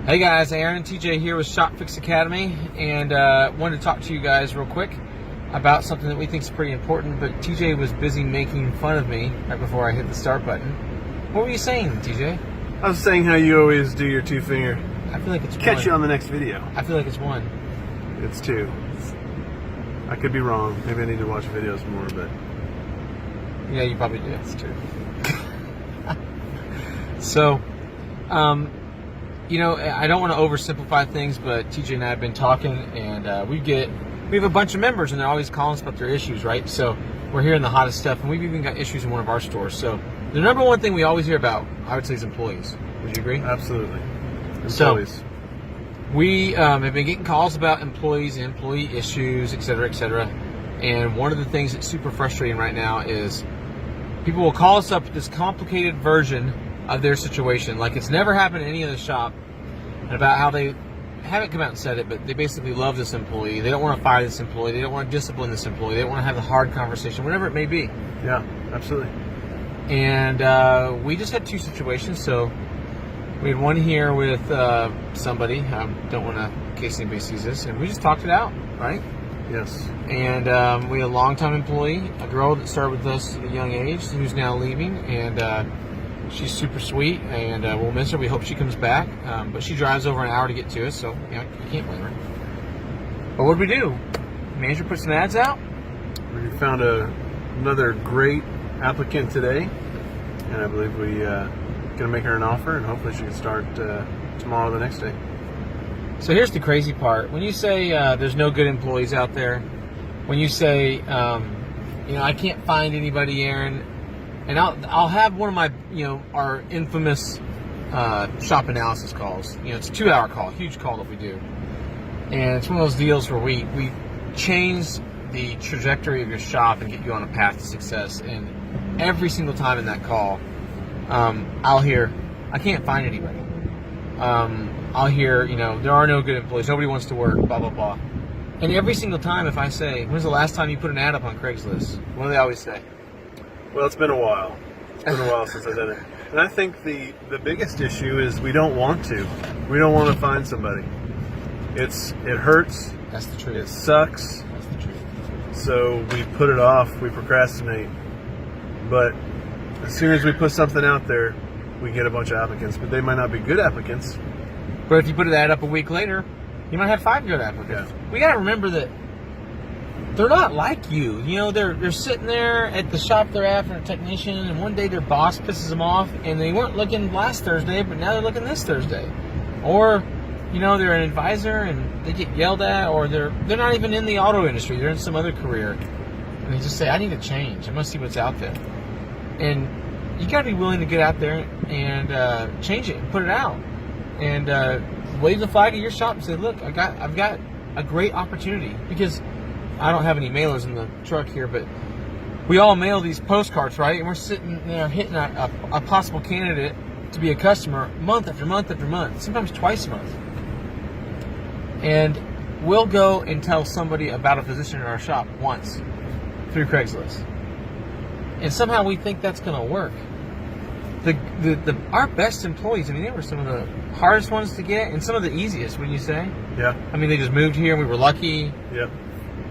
Hey guys, Aaron and TJ here with ShopFix Academy, and wanted to talk to you guys real quick about something that we think is pretty important, but TJ was busy making fun of me right before I hit the start button. What were you saying, TJ? I was saying how you always do your two finger. I feel like it's Catch one. you on the next video. I feel like it's one. It's two. I could be wrong. Maybe I need to watch videos more, but Yeah, you probably do. it's two. So, you know, I don't want to oversimplify things, but TJ and I have been talking, and we have a bunch of members, and they're always calling us about their issues, right? So we're hearing the hottest stuff, and we've even got issues in one of our stores. So the number one thing we always hear about, I would say, is employees. Would you agree? Absolutely. So Employees. we have been getting calls about employees and employee issues, et cetera, et cetera. And one of the things that's super frustrating right now is people will call us up with this complicated version of their situation, like it's never happened in any other shop, and about how they haven't come out and said it, but they basically love this employee. They don't want to fire this employee. They don't want to discipline this employee. They don't want to have the hard conversation, whatever it may be. Yeah, absolutely. And we just had two situations. So we had one here with somebody. I don't want to, in case anybody sees this, and we just talked it out, right? Yes. And we had a longtime employee, a girl that started with us at a young age, who's now leaving, and she's super sweet, and we'll miss her. We hope she comes back, but she drives over an hour to get to us, so you can't blame her. But what did we do? The manager put some ads out. We found another great applicant today, and I believe we gonna make her an offer, and hopefully she can start tomorrow or the next day. So here's the crazy part. When you say there's no good employees out there, when you say, I can't find anybody, Aaron, and I'll have one of my, our infamous shop analysis calls. It's a 2-hour call, huge call that we do. And it's one of those deals where we change the trajectory of your shop and get you on a path to success. And every single time in that call, I'll hear, I can't find anybody. I'll hear, there are no good employees. Nobody wants to work, blah, blah, blah. And every single time if I say, when's the last time you put an ad up on Craigslist? What do they always say? Well, it's been a while. It's been a while since I've done it. And I think the biggest issue is we don't want to. We don't want to find somebody. It hurts. That's the truth. It sucks. That's the truth. So we put it off. We procrastinate. But as soon as we put something out there, we get a bunch of applicants. But they might not be good applicants. But if you put that up a week later, you might have 5 good applicants. Yeah. We got to remember that they're not like you. They're sitting there at the shop they're at for a technician, and one day their boss pisses them off, and they weren't looking last Thursday, but now they're looking this Thursday. Or, they're an advisor and they get yelled at, or they're not even in the auto industry. They're in some other career, and they just say, I need to change. I must see what's out there. And you got to be willing to get out there and change it and put it out. And wave the flag at your shop and say, look, I've got a great opportunity. Because I don't have any mailers in the truck here, but we all mail these postcards, right? And we're sitting there hitting a possible candidate to be a customer month after month after month, sometimes twice a month. And we'll go and tell somebody about a position in our shop once through Craigslist. And somehow we think that's going to work. Our best employees, they were some of the hardest ones to get and some of the easiest, wouldn't you say? Yeah. They just moved here and we were lucky. Yep.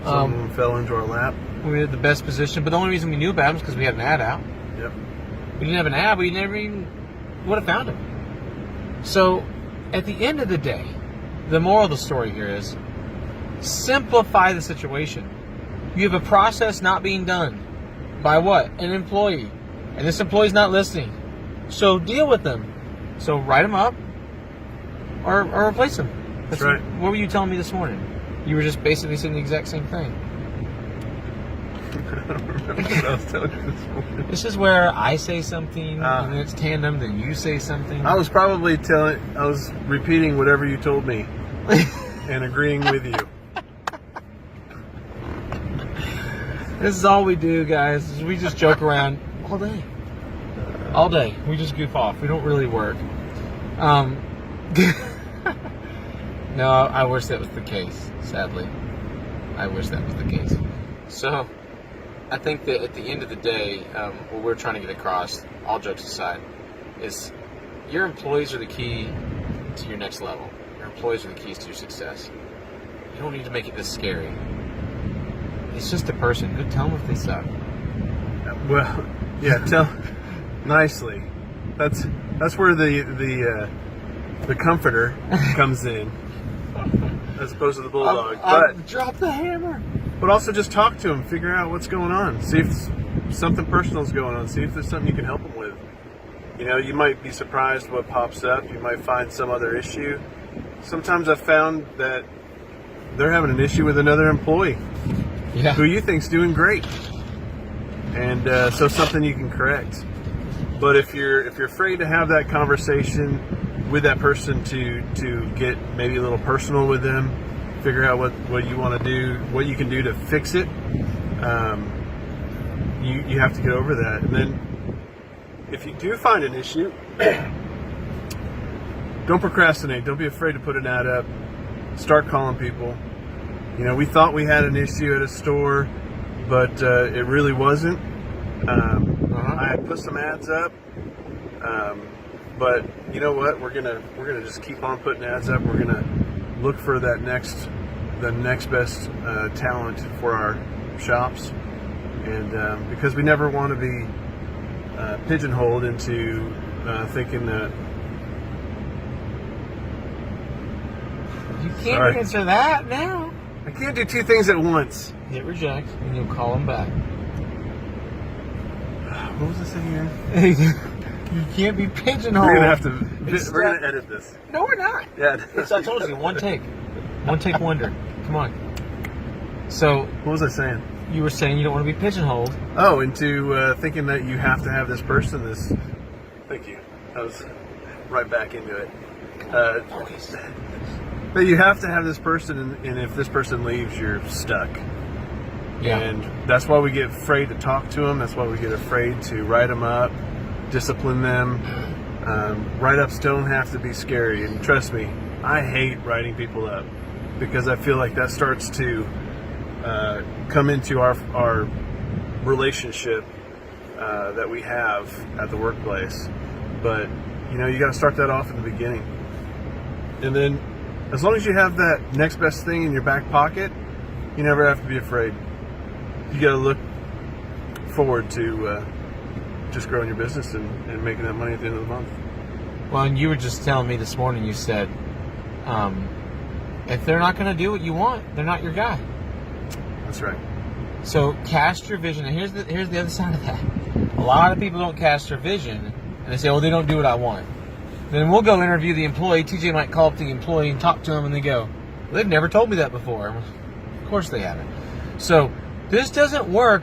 Some of them fell into our lap. We had the best position, but the only reason we knew about them is because we had an ad out. Yep. We didn't have an ad, we never even would have found them. So, at the end of the day, the moral of the story here is simplify the situation. You have a process not being done by what? An employee. And this employee's not listening. So deal with them. So write them up or replace them. That's right. What were you telling me this morning? You were just basically saying the exact same thing. I don't remember what I was telling you this morning. This is where I say something, and then it's tandem, then you say something. I was repeating whatever you told me and agreeing with you. This is all we do, guys. Is we just joke around all day. All day. We just goof off. We don't really work. No, I wish that was the case, sadly. I wish that was the case. So, I think that at the end of the day, what we're trying to get across, all jokes aside, is your employees are the key to your next level. Your employees are the keys to your success. You don't need to make it this scary. It's just a person. Go tell them if they suck. Well, yeah, tell nicely. That's where the comforter comes in, as opposed to the bulldog. But drop the hammer. But also just talk to them, figure out what's going on, see if something personal is going on, see if there's something you can help them with. You know, you might be surprised what pops up. You might find some other issue. Sometimes I've found that they're having an issue with another employee who you think's doing great, and so something you can correct. But if you're afraid to have that conversation with that person to get maybe a little personal with them, figure out what you want to do, what you can do to fix it, you have to get over that. And then if you do find an issue, don't procrastinate. Don't be afraid to put an ad up. Start calling people. You know, we thought we had an issue at a store, but it really wasn't. I had put some ads up, but you know what? We're gonna just keep on putting ads up. We're gonna look for the next best talent for our shops, and because we never want to be pigeonholed into thinking that. You can't answer that now. I can't do two things at once. Hit reject, and you'll call them back. What was I saying here? You can't be pigeonholed. We're gonna edit this. No, we're not. Yeah. I told you, one take wonder. Come on. So, what was I saying? You were saying you don't want to be pigeonholed. Oh, into thinking that you have to have this person. Thank you. I was right back into it. But you have to have this person, and if this person leaves, you're stuck. Yeah. And that's why we get afraid to talk to them. That's why we get afraid to write them up, discipline them. Write-ups don't have to be scary. And trust me, I hate writing people up because I feel like that starts to come into our relationship that we have at the workplace. But, you know, you got to start that off in the beginning. And then as long as you have that next best thing in your back pocket, you never have to be afraid. You got to look forward to just growing your business and making that money at the end of the month. Well, and you were just telling me this morning, you said, if they're not going to do what you want, they're not your guy. That's right. So cast your vision. And here's the other side of that. A lot of people don't cast their vision, and they say, oh, they don't do what I want. Then we'll go interview the employee. TJ might call up the employee and talk to him, and they go, well, they've never told me that before. Of course they haven't. So this doesn't work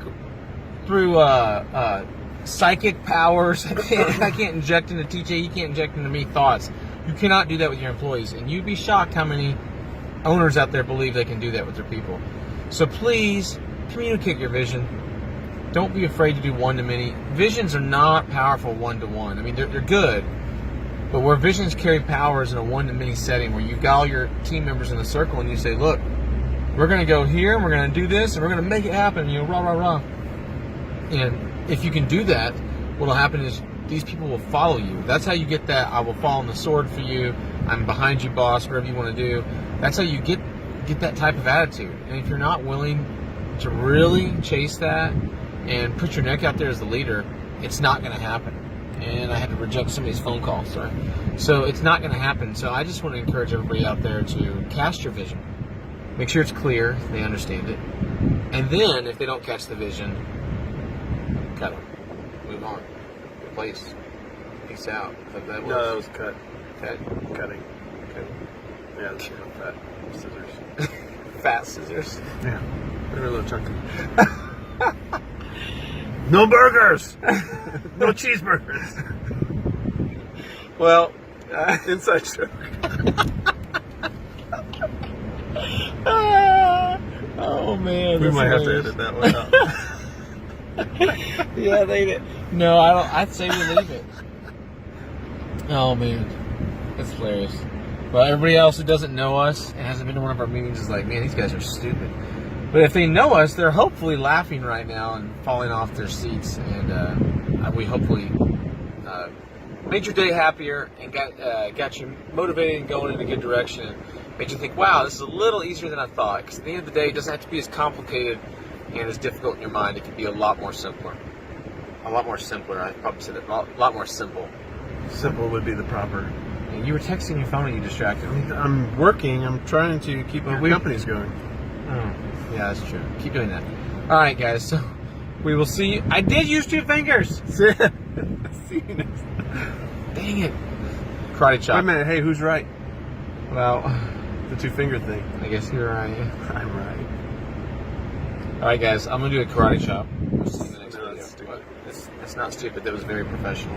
through psychic powers. I can't inject into TJ. He can't inject into me thoughts. You cannot do that with your employees. And you'd be shocked how many owners out there believe they can do that with their people. So please communicate your vision. Don't be afraid to do one-to-many. Visions are not powerful one-to-one. I mean, they're good. But where visions carry power is in a one-to-many setting where you've got all your team members in a circle and you say, look, we're going to go here and we're going to do this and we're going to make it happen, you know, rah, rah, rah. And if you can do that, what will happen is these people will follow you. That's how you get that I will fall on the sword for you, I'm behind you, boss, whatever you want to do. That's how you get that type of attitude. And if you're not willing to really chase that and put your neck out there as the leader, it's not going to happen. And I had to reject somebody's phone call, sorry. So it's not going to happen. So I just want to encourage everybody out there to cast your vision. Make sure it's clear, they understand it. And then, if they don't catch the vision, cut them. Move on. Replace. Peace out. No, that was cut. Cut. Cutting. Yeah, that's fat scissors. Fat scissors. Yeah. They're a little chunky. No burgers! No cheeseburgers! Well, inside joke. Oh man, we might hilarious. have to edit that one out. Yeah, they did. No, I don't. I'd say we leave it. Oh man, that's hilarious. Well, everybody else who doesn't know us and hasn't been to one of our meetings is like, man, these guys are stupid. But if they know us, they're hopefully laughing right now and falling off their seats, and we hopefully made your day happier and got you motivated and going in a good direction. Made you think, wow, this is a little easier than I thought. Because at the end of the day, it doesn't have to be as complicated and as difficult in your mind. It can be a lot more simpler. A lot more simpler. I probably said it. A lot more simple. Simple would be the proper. And you were texting your phone and you distracted me. I'm working. I'm trying to keep your companies going. Oh, yeah, that's true. Keep doing that. All right, guys. So we will see you. I did use 2 fingers. See you next time. Dang it. Karate chop. Wait a minute. Hey, who's right? Well, The 2-finger thing. I guess you're right. I'm right. All right, guys. I'm going to do a karate chop. We'll see you in the next No, video. that's stupid. But it's not stupid. That was very professional.